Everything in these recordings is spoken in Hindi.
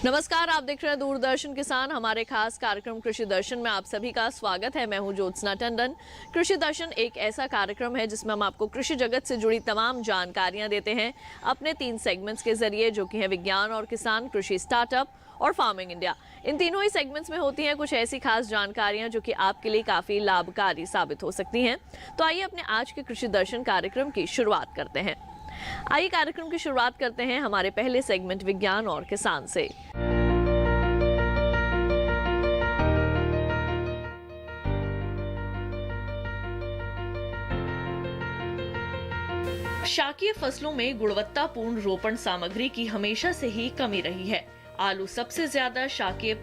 नमस्कार, आप देख रहे हैं दूरदर्शन किसान। हमारे खास कार्यक्रम कृषि दर्शन में आप सभी का स्वागत है। मैं हूं ज्योत्सना टंडन। कृषि दर्शन एक ऐसा कार्यक्रम है जिसमें हम आपको कृषि जगत से जुड़ी तमाम जानकारियां देते हैं अपने 3 सेगमेंट्स के जरिए, जो कि है विज्ञान और किसान, कृषि स्टार्टअप और फार्मिंग इंडिया। इन तीनों ही सेगमेंट्स में होती हैं कुछ ऐसी खास जानकारियां जो कि आपके लिए काफी लाभकारी साबित हो सकती हैं। तो आइए अपने आज के कृषि दर्शन कार्यक्रम की शुरुआत करते हैं। आइए कार्यक्रम की शुरुआत करते हैं हमारे पहले सेगमेंट विज्ञान और किसान से। शाकीय फसलों में गुणवत्तापूर्ण रोपण सामग्री की हमेशा से ही कमी रही है। आलू सबसे ज्यादा शाकीय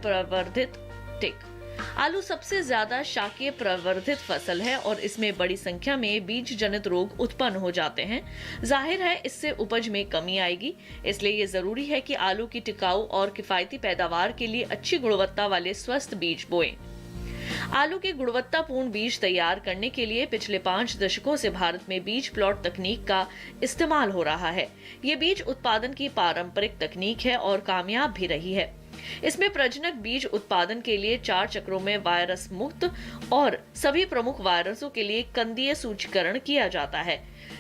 प्रवर्धित फसल है और इसमें बड़ी संख्या में बीज जनित रोग उत्पन्न हो जाते हैं। जाहिर है इससे उपज में कमी आएगी, इसलिए ये जरूरी है कि आलू की टिकाऊ और किफायती पैदावार के लिए अच्छी गुणवत्ता वाले स्वस्थ बीज बोएं। आलू के गुणवत्तापूर्ण बीज तैयार करने के लिए पिछले 5 दशकों से भारत में बीज प्लॉट तकनीक का इस्तेमाल हो रहा है। ये बीज उत्पादन की पारंपरिक तकनीक है और कामयाब भी रही है। इसमें प्रजनक बीज उत्पादन के लिए 4 चक्रों में वायरस मुक्त और सभी प्रमुख वायरसों के लिए कंदीय सूचीकरण किया जाता है।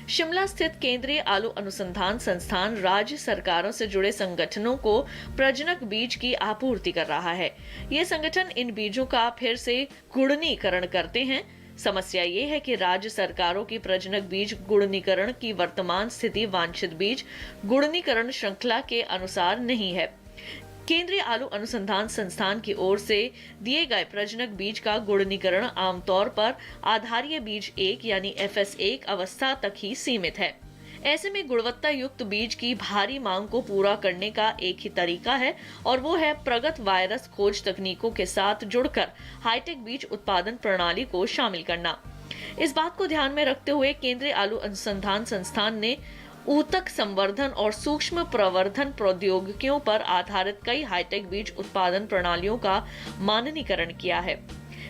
शिमला स्थित केंद्रीय आलू अनुसंधान संस्थान राज्य सरकारों से जुड़े संगठनों को प्रजनक बीज की आपूर्ति कर रहा है। ये संगठन इन बीजों का फिर से गुणनीकरण करते हैं। समस्या ये है कि राज्य सरकारों की प्रजनक बीज गुणनीकरण की वर्तमान स्थिति वांछित बीज गुणनीकरण श्रृंखला के अनुसार नहीं है। केंद्रीय आलू अनुसंधान संस्थान की ओर से दिए गए प्रजनक बीज का गुणनीकरण आमतौर पर आधारीय बीज 1 यानी FS1 अवस्था तक ही सीमित है। ऐसे में गुणवत्ता युक्त बीज की भारी मांग को पूरा करने का एक ही तरीका है और वो है प्रगत वायरस खोज तकनीकों के साथ जुड़कर हाईटेक बीज उत्पादन प्रणाली को शामिल करना। इस बात को ध्यान में रखते हुए केंद्रीय आलू अनुसंधान संस्थान ने ऊतक संवर्धन और सूक्ष्म प्रवर्धन प्रौद्योगिकियों पर आधारित कई हाईटेक बीज उत्पादन प्रणालियों का माननीकरण किया है।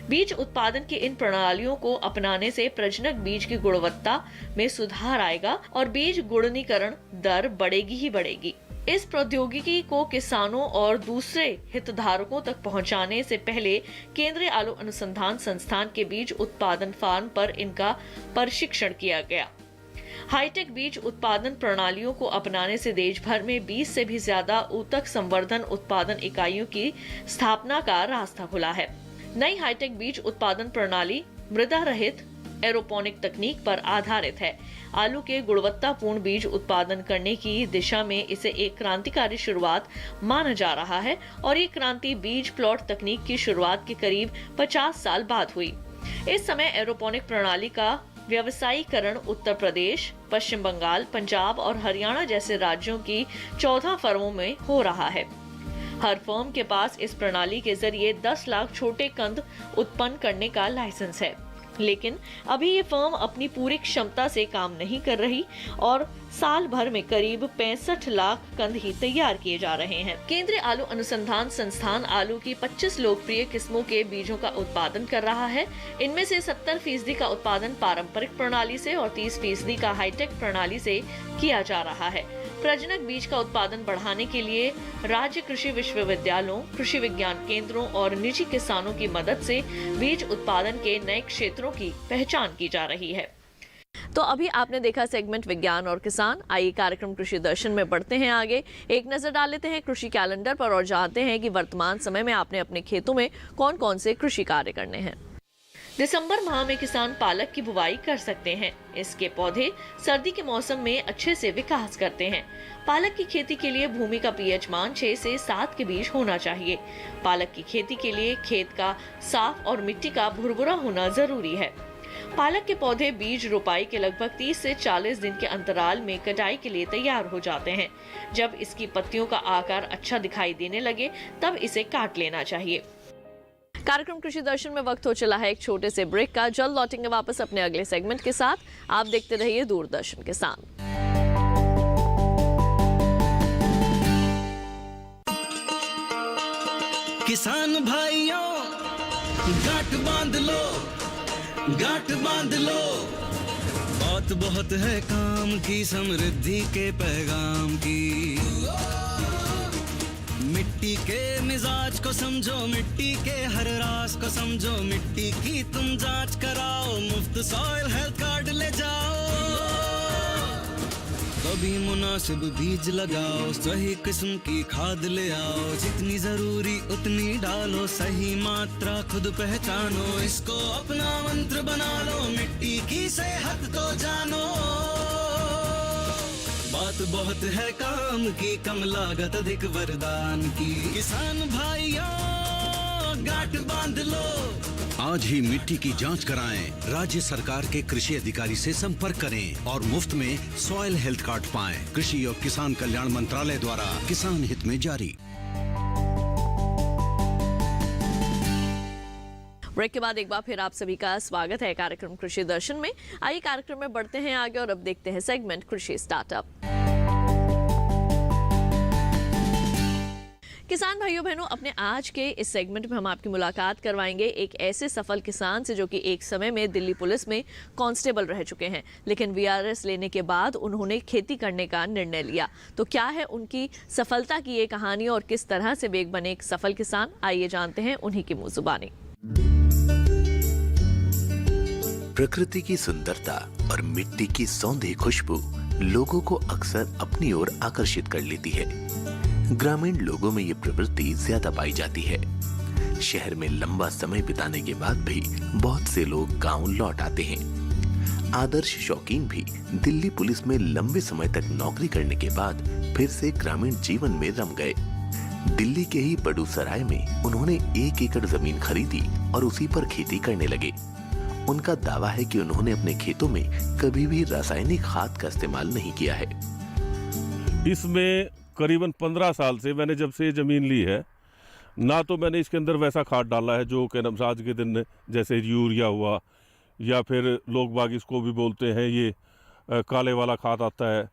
बीज उत्पादन की इन प्रणालियों को अपनाने से प्रजनक बीज की गुणवत्ता में सुधार आएगा और बीज गुणनीकरण दर बढ़ेगी ही बढ़ेगी। इस प्रौद्योगिकी को किसानों और दूसरे हितधारकों तक पहुंचाने से पहले केंद्रीय आलू अनुसंधान संस्थान के बीज उत्पादन फार्म पर इनका प्रशिक्षण किया गया। हाईटेक बीज उत्पादन प्रणालियों को अपनाने से देश भर में 20 से भी ज्यादा ऊतक संवर्धन उत्पादन इकाइयों की स्थापना का रास्ता खुला है। नई हाईटेक बीज उत्पादन प्रणाली मृदा रहित एरोपोनिक तकनीक पर आधारित है। आलू के गुणवत्तापूर्ण बीज उत्पादन करने की दिशा में इसे एक क्रांतिकारी शुरुआत माना जा रहा है और ये क्रांति बीज प्लॉट तकनीक की शुरुआत के करीब 50 साल बाद हुई। इस समय एरोपोनिक प्रणाली का व्यवसायीकरण उत्तर प्रदेश, पश्चिम बंगाल, पंजाब और हरियाणा जैसे राज्यों की 14 फर्मों में हो रहा है। हर फर्म के पास इस प्रणाली के जरिए 10 लाख छोटे कंद उत्पन्न करने का लाइसेंस है, लेकिन अभी ये फर्म अपनी पूरी क्षमता से काम नहीं कर रही और साल भर में करीब 65 लाख कंद ही तैयार किए जा रहे हैं। केंद्रीय आलू अनुसंधान संस्थान आलू की 25 लोकप्रिय किस्मों के बीजों का उत्पादन कर रहा है। इनमें से 70% का उत्पादन पारंपरिक प्रणाली से और 30% का हाईटेक प्रणाली से किया जा रहा है। प्रजनक बीज का उत्पादन बढ़ाने के लिए राज्य कृषि विश्वविद्यालयों, कृषि विज्ञान केंद्रों और निजी किसानों की मदद से बीज उत्पादन के नए क्षेत्रों की पहचान की जा रही है। तो अभी आपने देखा सेगमेंट विज्ञान और किसान। आइए कार्यक्रम कृषि दर्शन में बढ़ते हैं आगे। एक नजर डाल लेते हैं कृषि कैलेंडर पर और जानते हैं कि वर्तमान समय में आपने अपने खेतों में कौन कौन से कृषि कार्य करने हैं। दिसंबर माह में किसान पालक की बुवाई कर सकते हैं। इसके पौधे सर्दी के मौसम में अच्छे से विकास करते हैं। पालक की खेती के लिए भूमि का pH मान 6 से 7 के बीच होना चाहिए। पालक की खेती के लिए खेत का साफ और मिट्टी का भुरभुरा होना जरूरी है। पालक के पौधे बीज रोपाई के लगभग 30 से 40 दिन के अंतराल में कटाई के लिए तैयार हो जाते हैं। जब इसकी पत्तियों का आकार अच्छा दिखाई देने लगे तब इसे काट लेना चाहिए। कार्यक्रम कृषि दर्शन में वक्त हो चला है एक छोटे से ब्रेक का। जल्द लौटेंगे वापस अपने अगले सेगमेंट के साथ। आप देखते रहिए दूरदर्शन किसान। किसान भाइयों गांठ बांध लो, गांठ बांध लो। बात बहुत है काम की, समृद्धि के पैगाम की। मिट्टी के मिजाज को समझो, मिट्टी के हर राज को समझो, मिट्टी की तुम जांच कराओ, मुफ्त सॉइल हेल्थ कार्ड ले जाओ। कभी मुनासिब बीज लगाओ, सही किस्म की खाद ले आओ, जितनी जरूरी उतनी डालो, सही मात्रा खुद पहचानो, इसको अपना मंत्र बना लो, मिट्टी की सेहत तो जानो। बात बहुत है काम की, कम लागत अधिक वरदान की, किसान भाइयों गांठ बांध लो। आज ही मिट्टी की जांच कराएं। राज्य सरकार के कृषि अधिकारी से संपर्क करें और मुफ्त में सॉइल हेल्थ कार्ड पाएं। कृषि और किसान कल्याण मंत्रालय द्वारा किसान हित में जारी। ब्रेक के बाद एक बार फिर आप सभी का स्वागत है कार्यक्रम कृषि दर्शन में। आइए कार्यक्रम में बढ़ते हैं आगे और अब देखते हैं सेगमेंट कृषि स्टार्टअप। किसान भाइयों बहनों, अपने आज के इस सेगमेंट में हम आपकी मुलाकात करवाएंगे एक ऐसे सफल किसान से जो कि एक समय में दिल्ली पुलिस में कांस्टेबल रह चुके हैं, लेकिन वीआरएस लेने के बाद उन्होंने खेती करने का निर्णय लिया। तो क्या है उनकी सफलता की ये कहानी और किस तरह से वे बने एक सफल किसान, आइए जानते हैं उन्हीं की मुंह जुबानी। प्रकृति की सुंदरता और मिट्टी की सौंधी खुशबू लोगों को अक्सर अपनी ओर आकर्षित कर लेती है। ग्रामीण लोगों में ये प्रवृत्ति ज्यादा पाई जाती है। शहर में लंबा समय बिताने के बाद भी बहुत से लोग गांव लौट आते हैं। आदर्श शौकीन भी दिल्ली पुलिस में लंबे समय तक नौकरी करने के बाद फिर से ग्रामीण जीवन में रम गए। दिल्ली के ही बड़ूसराय में उन्होंने 1 एकड़ जमीन खरीदी और उसी पर खेती करने लगे। उनका दावा है कि उन्होंने अपने खेतों में कभी भी रासायनिक खाद का इस्तेमाल नहीं किया है। इसमें करीबन 15 साल से मैंने जब से ये ज़मीन ली है, ना तो मैंने इसके अंदर वैसा खाद डाला है जो कि आज के दिन जैसे यूरिया हुआ या फिर लोग बाग इसको भी बोलते हैं ये काले वाला खाद आता है,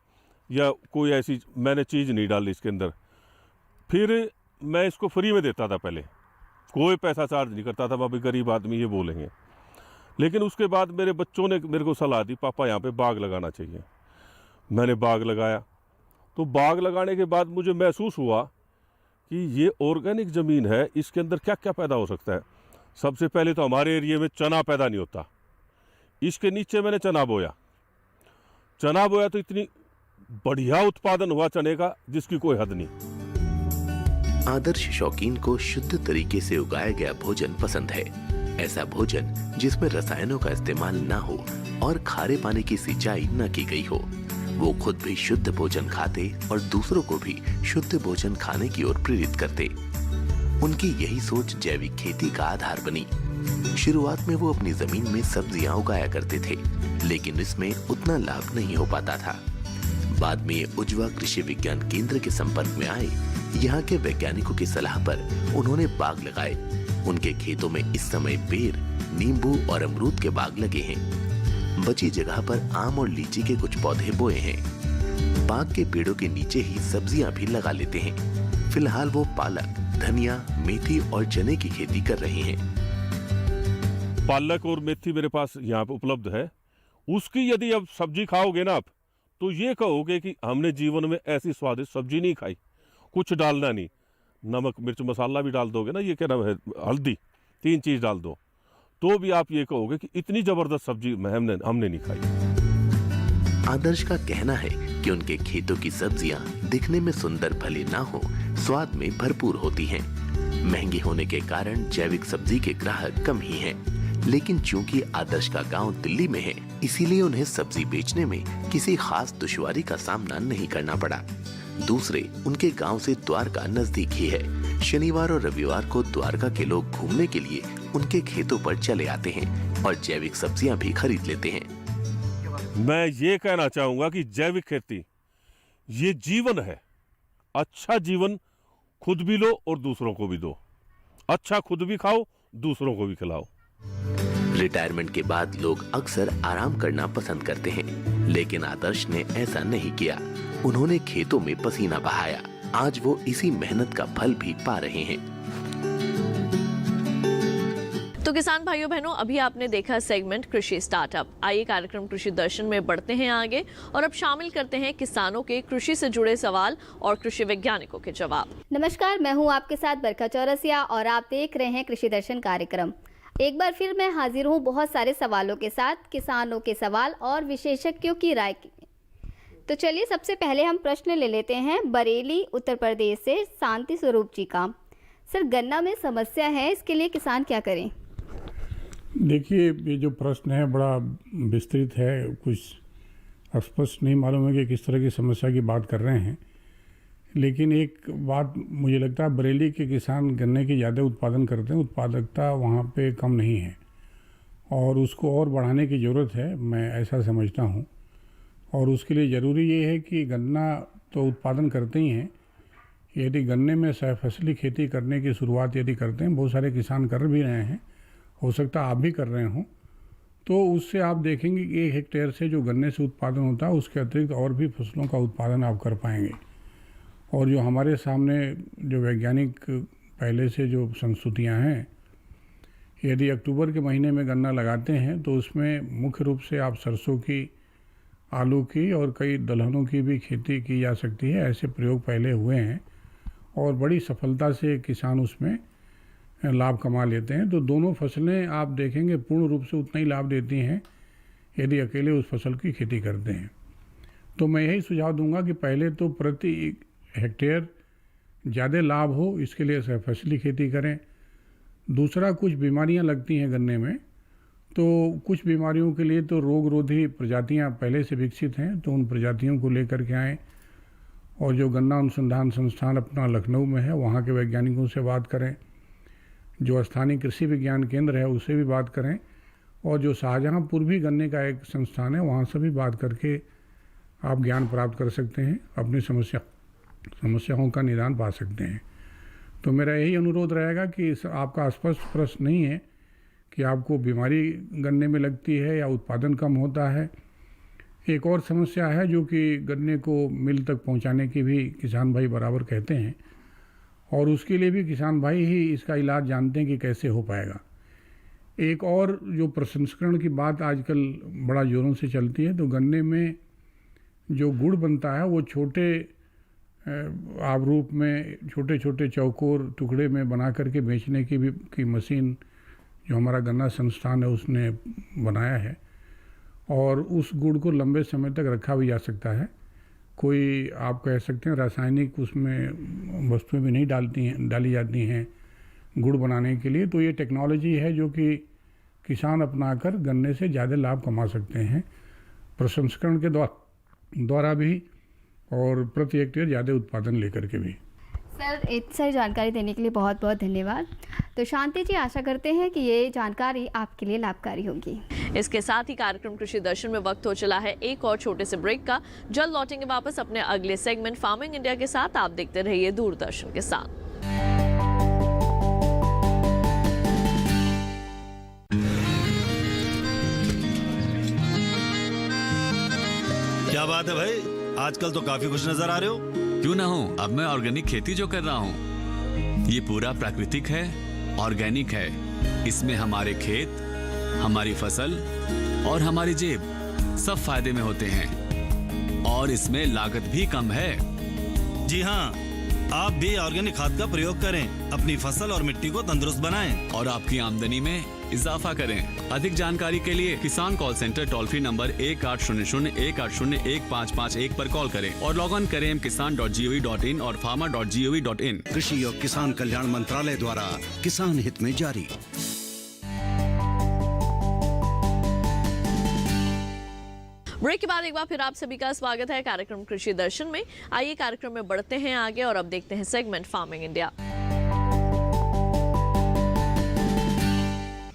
या कोई ऐसी मैंने चीज़ नहीं डाली इसके अंदर। फिर मैं इसको फ्री में देता था, पहले कोई पैसा चार्ज नहीं करता था, अभी गरीब आदमी ये बोलेंगे। लेकिन उसके बाद मेरे बच्चों ने मेरे को सलाह दी, पापा यहाँ पे बाग लगाना चाहिए। मैंने बाग लगाया, तो बाग लगाने के बाद मुझे महसूस हुआ कि ये ऑर्गेनिक ज़मीन है, इसके अंदर क्या क्या पैदा हो सकता है। सबसे पहले तो हमारे एरिया में चना पैदा नहीं होता। इसके नीचे मैंने चना बोया तो इतनी बढ़िया उत्पादन हुआ चने का जिसकी कोई हद नहीं। आदर्श शौकीन को शुद्ध तरीके से उगाया गया भोजन पसंद है। ऐसा भोजन जिसमें रसायनों का इस्तेमाल न हो और खारे पानी की सिंचाई न की गई हो। वो खुद भी शुद्ध भोजन खाते और दूसरों को भी शुद्ध भोजन खाने की ओर प्रेरित करते। उनकी यही सोच जैविक खेती का आधार बनी। शुरुआत में वो अपनी जमीन में सब्जियां उगाया करते थे, लेकिन इसमें उतना लाभ नहीं हो पाता था। बाद में उज्ज्वला कृषि विज्ञान केंद्र के संपर्क में आए। यहाँ के वैज्ञानिकों की सलाह पर उन्होंने बाग लगाए। उनके खेतों में इस समय बेर, नींबू और अमरूद के बाग लगे हैं। बची जगह पर आम और लीची के कुछ पौधे बोए हैं। बाग के पेड़ों के नीचे ही सब्जियां भी लगा लेते हैं। फिलहाल वो पालक, धनिया, मेथी और चने की खेती कर रहे हैं। पालक और मेथी मेरे पास यहाँ पे उपलब्ध है। उसकी यदि अब सब्जी खाओगे ना आप, तो ये कहोगे कि हमने जीवन में ऐसी स्वादिष्ट सब्जी नहीं खाई। कुछ डालना नहीं, नमक मिर्च मसाला भी डाल दोगे ना, ये क्या नाम है, हल्दी, 3 चीज़ डाल दो, तो भी आप ये कहोगे कि इतनी जबरदस्त सब्जी हमने नहीं खाई। आदर्श का कहना है कि उनके खेतों की सब्जियां दिखने में सुंदर भले ना हो, स्वाद में भरपूर होती हैं। महंगी होने के कारण जैविक सब्जी के ग्राहक कम ही हैं। लेकिन चूंकि आदर्श का गांव दिल्ली में है, इसीलिए उन्हें सब्जी बेचने में किसी खास दुश्वारी का सामना नहीं करना पड़ा। दूसरे, उनके गांव से द्वारका नजदीक ही है। शनिवार और रविवार को द्वारका के लोग घूमने के लिए उनके खेतों पर चले आते हैं और जैविक सब्जियां भी खरीद लेते हैं। मैं ये कहना चाहूंगा कि जैविक खेती ये जीवन है। अच्छा जीवन खुद भी लो और दूसरों को भी दो। अच्छा खुद भी खाओ, दूसरों को भी खिलाओ। रिटायरमेंट के बाद लोग अक्सर आराम करना पसंद करते हैं, लेकिन आदर्श ने ऐसा नहीं किया। उन्होंने खेतों में पसीना बहाया। आज वो इसी मेहनत का फल भी पा रहे हैं। तो किसान भाइयों बहनों, अभी आपने देखा सेगमेंट कृषि स्टार्टअप। आइए कार्यक्रम कृषि दर्शन में बढ़ते हैं आगे और अब शामिल करते हैं किसानों के कृषि से जुड़े सवाल और कृषि वैज्ञानिकों के जवाब। नमस्कार, मैं हूं आपके साथ बरखा चौरसिया और आप देख रहे हैं कृषि दर्शन कार्यक्रम। एक बार फिर मैं हाजिर हूं बहुत सारे सवालों के साथ, किसानों के सवाल और विशेषज्ञों की राय की। तो चलिए सबसे पहले हम प्रश्न ले लेते हैं बरेली उत्तर प्रदेश से शांति स्वरूप जी का। सर, गन्ना में समस्या है, इसके लिए किसान क्या करें? देखिए, ये जो प्रश्न है बड़ा विस्तृत है, कुछ स्पष्ट नहीं मालूम है कि किस तरह की समस्या की बात कर रहे हैं। लेकिन एक बात मुझे लगता है, बरेली के किसान गन्ने की ज़्यादा उत्पादन करते हैं, उत्पादकता वहाँ पे कम नहीं है और उसको और बढ़ाने की ज़रूरत है, मैं ऐसा समझता हूँ। और उसके लिए ज़रूरी ये है कि गन्ना तो उत्पादन करते ही हैं, यदि गन्ने में सहफसली खेती करने की शुरुआत यदि करते हैं, बहुत सारे किसान कर भी रहे हैं, हो सकता है आप भी कर रहे हों, तो उससे आप देखेंगे कि 1 हेक्टेयर से जो गन्ने से उत्पादन होता है उसके अतिरिक्त और भी फसलों का उत्पादन आप कर पाएंगे। और जो हमारे सामने जो वैज्ञानिक पहले से जो संस्तुतियाँ हैं, यदि अक्टूबर के महीने में गन्ना लगाते हैं तो उसमें मुख्य रूप से आप सरसों की, आलू की और कई दलहनों की भी खेती की जा सकती है। ऐसे प्रयोग पहले हुए हैं और बड़ी सफलता से किसान उसमें लाभ कमा लेते हैं। तो दोनों फसलें आप देखेंगे पूर्ण रूप से उतना ही लाभ देती हैं यदि अकेले उस फसल की खेती करते हैं। तो मैं यही सुझाव दूंगा कि पहले तो प्रति हेक्टेयर ज़्यादा लाभ हो, इसके लिए सहफसली खेती करें। दूसरा, कुछ बीमारियां लगती हैं गन्ने में, तो कुछ बीमारियों के लिए तो रोगरोधी प्रजातियां पहले से विकसित हैं, तो उन प्रजातियों को लेकर के आएँ और जो गन्ना अनुसंधान संस्थान अपना लखनऊ में है वहाँ के वैज्ञानिकों से बात करें, जो स्थानीय कृषि विज्ञान केंद्र है उससे भी बात करें और जो शाहजहाँपुर भी गन्ने का एक संस्थान है वहाँ से भी बात करके आप ज्ञान प्राप्त कर सकते हैं, अपनी समस्याओं का निदान पा सकते हैं। तो मेरा यही अनुरोध रहेगा कि आपका स्पष्ट प्रश्न नहीं है कि आपको बीमारी गन्ने में लगती है या उत्पादन कम होता है। एक और समस्या है जो कि गन्ने को मिल तक पहुंचाने की भी किसान भाई बराबर कहते हैं और उसके लिए भी किसान भाई ही इसका इलाज जानते हैं कि कैसे हो पाएगा। एक और जो प्रसंस्करण की बात आजकल बड़ा जोरों से चलती है, तो गन्ने में जो गुड़ बनता है वो छोटे आबरूप में छोटे छोटे चौकोर टुकड़े में बना करके बेचने की मशीन जो हमारा गन्ना संस्थान है उसने बनाया है और उस गुड़ को लंबे समय तक रखा भी जा सकता है। कोई आप कह सकते हैं रासायनिक उसमें वस्तुएं भी नहीं डाली जाती हैं गुड़ बनाने के लिए। तो ये टेक्नोलॉजी है जो कि किसान अपनाकर गन्ने से ज़्यादा लाभ कमा सकते हैं प्रसंस्करण के द्वारा भी और प्रति हेक्टेयर ज़्यादा उत्पादन लेकर के भी। सर, इतनी सारी जानकारी देने के लिए बहुत बहुत धन्यवाद। तो शांति जी, आशा करते हैं कि ये जानकारी आपके लिए लाभकारी होगी। इसके साथ ही कार्यक्रम कृषि दर्शन में वक्त हो चला है एक और छोटे से ब्रेक का। जल्द लौटेंगे वापस अपने अगले सेगमेंट फार्मिंग इंडिया के साथ। आप देखते रहिए दूरदर्शन के साथ। क्या बात है भाई, आजकल तो काफी खुश नजर आ रहे हो। क्यों ना हो, अब मैं ऑर्गेनिक खेती जो कर रहा हूँ ये पूरा प्राकृतिक है, ऑर्गेनिक है। इसमें हमारे खेत, हमारी फसल और हमारी जेब सब फायदे में होते हैं और इसमें लागत भी कम है। जी हाँ, आप भी ऑर्गेनिक खाद का प्रयोग करें, अपनी फसल और मिट्टी को तंदुरुस्त बनाएं और आपकी आमदनी में इजाफा करें। अधिक जानकारी के लिए किसान call centre toll free number 1800-180-1551 पर कॉल करें और लॉग ऑन करें kisan.gov.in और farmer.gov.in। कृषि और किसान कल्याण मंत्रालय द्वारा किसान हित में जारी। ब्रेक के बाद एक बार फिर आप सभी का स्वागत है कार्यक्रम कृषि दर्शन में। आइए कार्यक्रम में बढ़ते हैं आगे और अब देखते हैं सेगमेंट फार्मिंग इंडिया।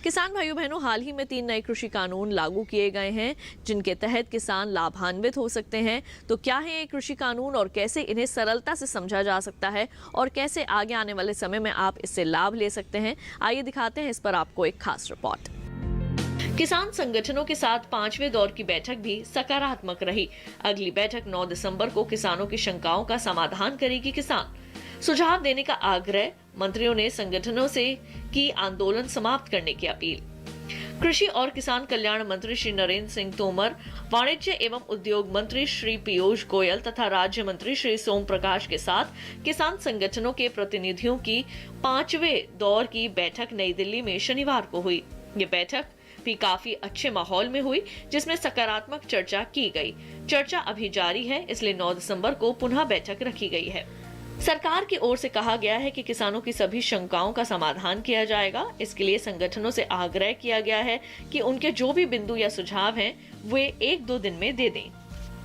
किसान भाइयों बहनों, हाल ही में 3 नए कृषि कानून लागू किए गए हैं जिनके तहत किसान लाभान्वित हो सकते हैं। तो क्या है ये कृषि कानून और कैसे इन्हें सरलता से समझा जा सकता है और कैसे आगे आने वाले समय में आप इससे लाभ ले सकते हैं, आइए दिखाते हैं इस पर आपको एक खास रिपोर्ट। किसान संगठनों के साथ 5वें दौर की बैठक भी सकारात्मक रही। अगली बैठक 9 दिसंबर को किसानों की शंकाओं का समाधान करेगी। किसान सुझाव देने का आग्रह मंत्रियों ने संगठनों से की आंदोलन समाप्त करने की अपील। कृषि और किसान कल्याण मंत्री श्री नरेंद्र सिंह तोमर, वाणिज्य एवं उद्योग मंत्री श्री पीयूष गोयल तथा राज्य मंत्री श्री सोम प्रकाश के साथ किसान संगठनों के प्रतिनिधियों की 5वें दौर की बैठक नई दिल्ली में शनिवार को हुई। ये बैठक भी काफी अच्छे माहौल में हुई, जिसमें सकारात्मक चर्चा की गई। चर्चा अभी जारी है, इसलिए 9 दिसंबर को पुनः बैठक रखी गई है। सरकार की ओर से कहा गया है कि किसानों की सभी शंकाओं का समाधान किया जाएगा। इसके लिए संगठनों से आग्रह किया गया है कि उनके जो भी बिंदु या सुझाव हैं, वे 1-2 दिन में दे दें।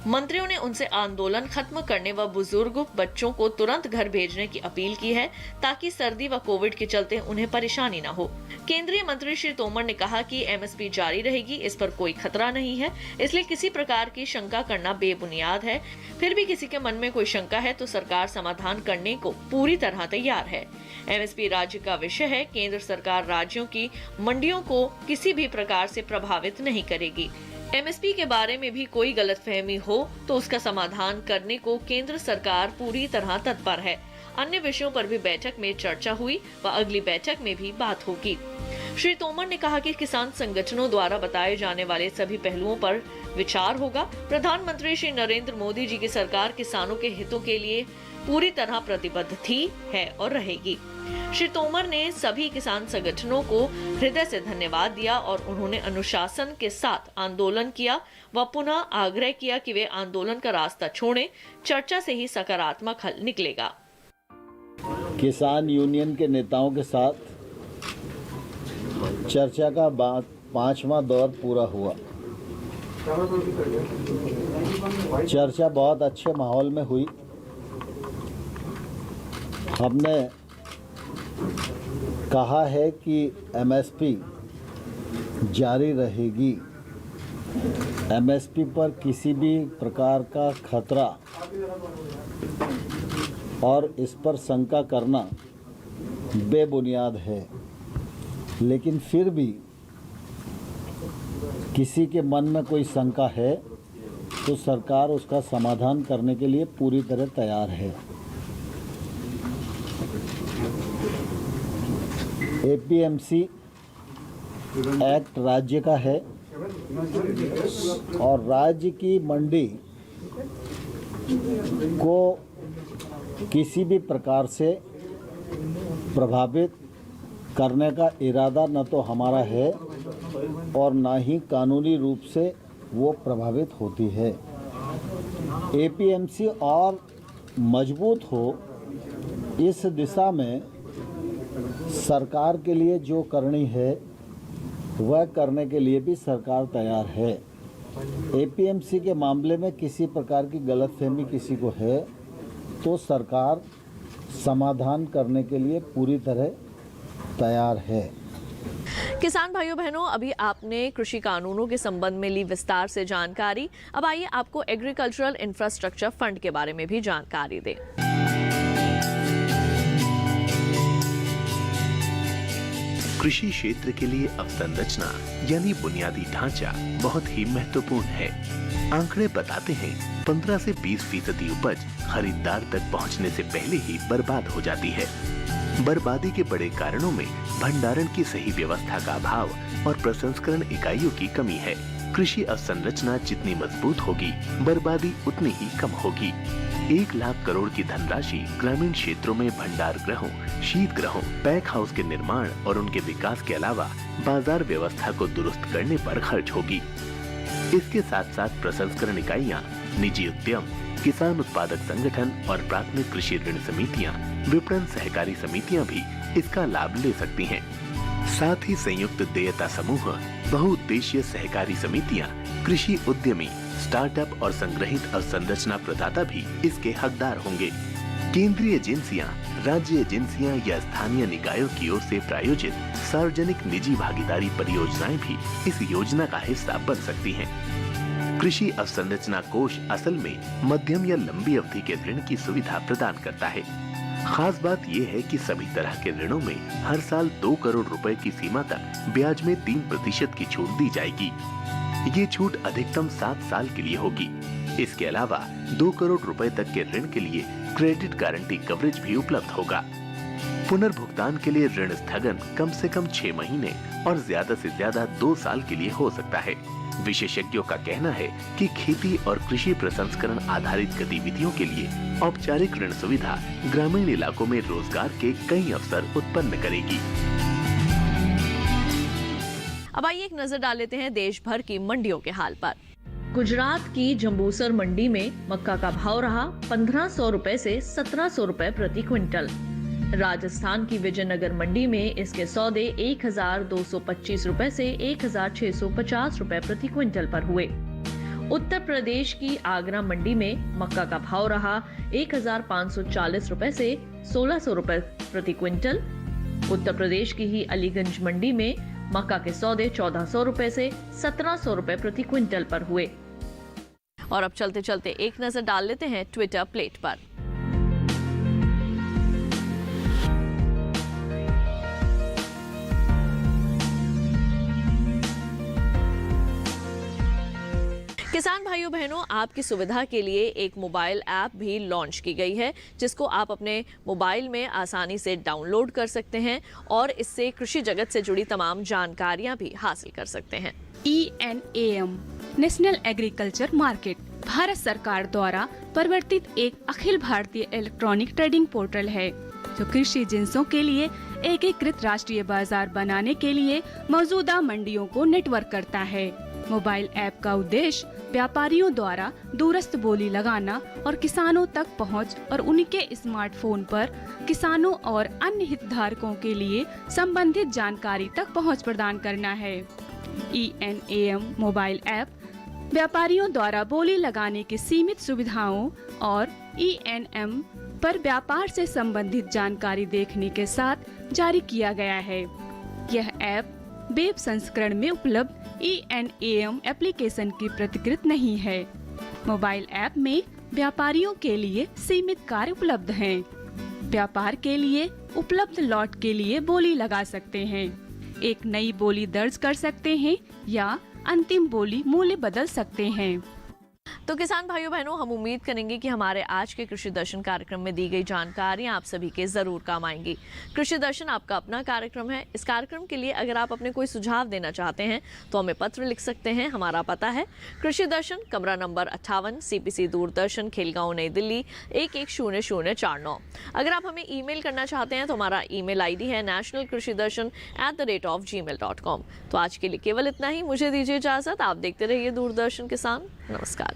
मंत्रियों ने उनसे आंदोलन खत्म करने व बुजुर्ग बच्चों को तुरंत घर भेजने की अपील की है, ताकि सर्दी व कोविड के चलते उन्हें परेशानी न हो। केंद्रीय मंत्री श्री तोमर ने कहा कि एमएसपी जारी रहेगी, इस पर कोई खतरा नहीं है, इसलिए किसी प्रकार की शंका करना बेबुनियाद है। फिर भी किसी के मन में कोई शंका है तो सरकार समाधान करने को पूरी तरह तैयार है। एमएसपी राज्य का विषय है। केंद्र सरकार राज्यों की मंडियों को किसी भी प्रकार से प्रभावित नहीं करेगी। एमएसपी के बारे में भी कोई गलतफहमी हो तो उसका समाधान करने को केंद्र सरकार पूरी तरह तत्पर है। अन्य विषयों पर भी बैठक में चर्चा हुई व अगली बैठक में भी बात होगी। श्री तोमर ने कहा कि किसान संगठनों द्वारा बताए जाने वाले सभी पहलुओं पर विचार होगा। प्रधानमंत्री श्री नरेंद्र मोदी जी की सरकार किसानों के हितों के लिए पूरी तरह प्रतिबद्ध थी, है और रहेगी। श्री तोमर ने सभी किसान संगठनों को हृदय से धन्यवाद दिया और उन्होंने अनुशासन के साथ आंदोलन किया व पुनः आग्रह किया कि वे आंदोलन का रास्ता छोड़ें। चर्चा से ही सकारात्मक हल निकलेगा। किसान यूनियन के नेताओं के साथ चर्चा का 5वां दौर पूरा हुआ। चर्चा बहुत अच्छे माहौल में हुई। हमने कहा है कि एमएसपी जारी रहेगी। एमएसपी पर किसी भी प्रकार का खतरा और इस पर शंका करना बेबुनियाद है, लेकिन फिर भी किसी के मन में कोई शंका है तो सरकार उसका समाधान करने के लिए पूरी तरह तैयार है। एपीएमसी एक्ट राज्य का है और राज्य की मंडी को किसी भी प्रकार से प्रभावित करने का इरादा न तो हमारा है और ना ही कानूनी रूप से वो प्रभावित होती है। एपीएमसी और मजबूत हो, इस दिशा में सरकार के लिए जो करनी है वह करने के लिए भी सरकार तैयार है। एपीएमसी के मामले में किसी प्रकार की गलतफहमी किसी को है तो सरकार समाधान करने के लिए पूरी तरह तैयार है। किसान भाइयों बहनों, अभी आपने कृषि कानूनों के संबंध में ली विस्तार से जानकारी। अब आइए आपको एग्रीकल्चरल इंफ्रास्ट्रक्चर फंड के बारे में भी जानकारी दें। कृषि क्षेत्र के लिए अवसंरचना यानी बुनियादी ढांचा बहुत ही महत्वपूर्ण है। आंकड़े बताते हैं 15 से 20% उपज खरीदार तक पहुंचने से पहले ही बर्बाद हो जाती है। बर्बादी के बड़े कारणों में भंडारण की सही व्यवस्था का अभाव और प्रसंस्करण इकाइयों की कमी है। कृषि अवसंरचना जितनी मजबूत होगी, बर्बादी उतनी ही कम होगी। 1 लाख करोड़ की धनराशि ग्रामीण क्षेत्रों में भंडार गृहों, शीत गृहों, पैक हाउस के निर्माण और उनके विकास के अलावा बाजार व्यवस्था को दुरुस्त करने पर खर्च होगी। इसके साथ साथ प्रसंस्करण इकाइयां, निजी उद्यम, किसान उत्पादक संगठन और प्राथमिक कृषि ऋण समितियां, विपणन सहकारी समितियां भी इसका लाभ ले सकती हैं। साथ ही संयुक्त देयता समूह, बहुउद्देशीय सहकारी समितियां, कृषि उद्यमी, स्टार्टअप और संग्रहित अवसंरचना प्रदाता भी इसके हकदार होंगे। केंद्रीय एजेंसियां, राज्य एजेंसियां या स्थानीय निकायों की ओर से प्रायोजित सार्वजनिक निजी भागीदारी परियोजनाएं भी इस योजना का हिस्सा बन सकती हैं। कृषि अवसंरचना कोष असल में मध्यम या लंबी अवधि के ऋण की सुविधा प्रदान करता है। खास बात यह है कि सभी तरह के ऋणों में हर साल 2 करोड़ रुपए की सीमा तक ब्याज में 3% की छूट दी जाएगी। ये छूट अधिकतम 7 साल के लिए होगी। इसके अलावा 2 करोड़ रुपए तक के ऋण के लिए क्रेडिट गारंटी कवरेज भी उपलब्ध होगा। पुनर्भुगतान के लिए ऋण स्थगन कम से कम 6 महीने और ज्यादा से ज्यादा 2 साल के लिए हो सकता है। विशेषज्ञों का कहना है कि खेती और कृषि प्रसंस्करण आधारित गतिविधियों के लिए औपचारिक ऋण सुविधा ग्रामीण इलाकों में रोजगार के कई अवसर उत्पन्न करेगी। अब आइए एक नजर डाल लेते हैं देश भर की मंडियों के हाल पर। गुजरात की जंबूसर मंडी में मक्का का भाव रहा 1500 रुपए से 1700 रुपए प्रति क्विंटल। राजस्थान की विजयनगर मंडी में इसके सौदे 1225 रुपए से 1650 रुपए प्रति क्विंटल पर हुए। उत्तर प्रदेश की आगरा मंडी में मक्का का भाव रहा 1540 रुपए से 1600 रुपए प्रति क्विंटल। उत्तर प्रदेश की ही अलीगंज मंडी में मक्का के सौदे 1400 रुपए से 1700 रुपए प्रति क्विंटल पर हुए। और अब चलते चलते एक नजर डाल लेते हैं ट्विटर प्लेट पर। किसान भाइयों बहनों, आपकी सुविधा के लिए एक मोबाइल ऐप भी लॉन्च की गई है, जिसको आप अपने मोबाइल में आसानी से डाउनलोड कर सकते हैं और इससे कृषि जगत से जुड़ी तमाम जानकारियां भी हासिल कर सकते हैं। ENAM national agriculture market Bharat सरकार द्वारा प्रवर्तित एक Akhil Bharatiya electronic trading portal है, जो कृषि जिन्सों के लिए एकीकृत राष्ट्रीय बाजार बनाने के लिए मौजूदा मंडियों को नेटवर्क करता है। मोबाइल ऐप का उद्देश्य व्यापारियों द्वारा दूरस्थ बोली लगाना और किसानों तक पहुंच और उनके स्मार्टफोन पर किसानों और अन्य हितधारकों के लिए संबंधित जानकारी तक पहुंच प्रदान करना है। ENAM मोबाइल ऐप व्यापारियों द्वारा बोली लगाने की सीमित सुविधाओं और ENAM पर व्यापार से संबंधित जानकारी देखने के साथ जारी किया गया है। यह ऐप वेब संस्करण में उपलब्ध ENAM एप्लीकेशन की प्रतिकृत नहीं है। मोबाइल ऐप में व्यापारियों के लिए सीमित कार्य उपलब्ध हैं। व्यापार के लिए उपलब्ध लॉट के लिए बोली लगा सकते हैं, एक नई बोली दर्ज कर सकते हैं या अंतिम बोली मूल्य बदल सकते हैं। तो किसान भाइयों बहनों, हम उम्मीद करेंगे कि हमारे आज के कृषि दर्शन कार्यक्रम में दी गई जानकारियां आप सभी के जरूर काम आएंगी। कृषि दर्शन आपका अपना कार्यक्रम है। इस कार्यक्रम के लिए अगर आप अपने कोई सुझाव देना चाहते हैं तो हमें पत्र लिख सकते हैं। हमारा पता है कृषि दर्शन, कमरा नंबर 58, CPC दूरदर्शन, खेलगांव, नई दिल्ली 110049। अगर आप हमें ईमेल करना चाहते हैं तो हमारा ईमेल ID है nationalkrushidarshan@gmail.com। तो आज के लिए केवल इतना ही। मुझे दीजिए इजाजत। आप देखते रहिए दूरदर्शन किसान। नमस्कार।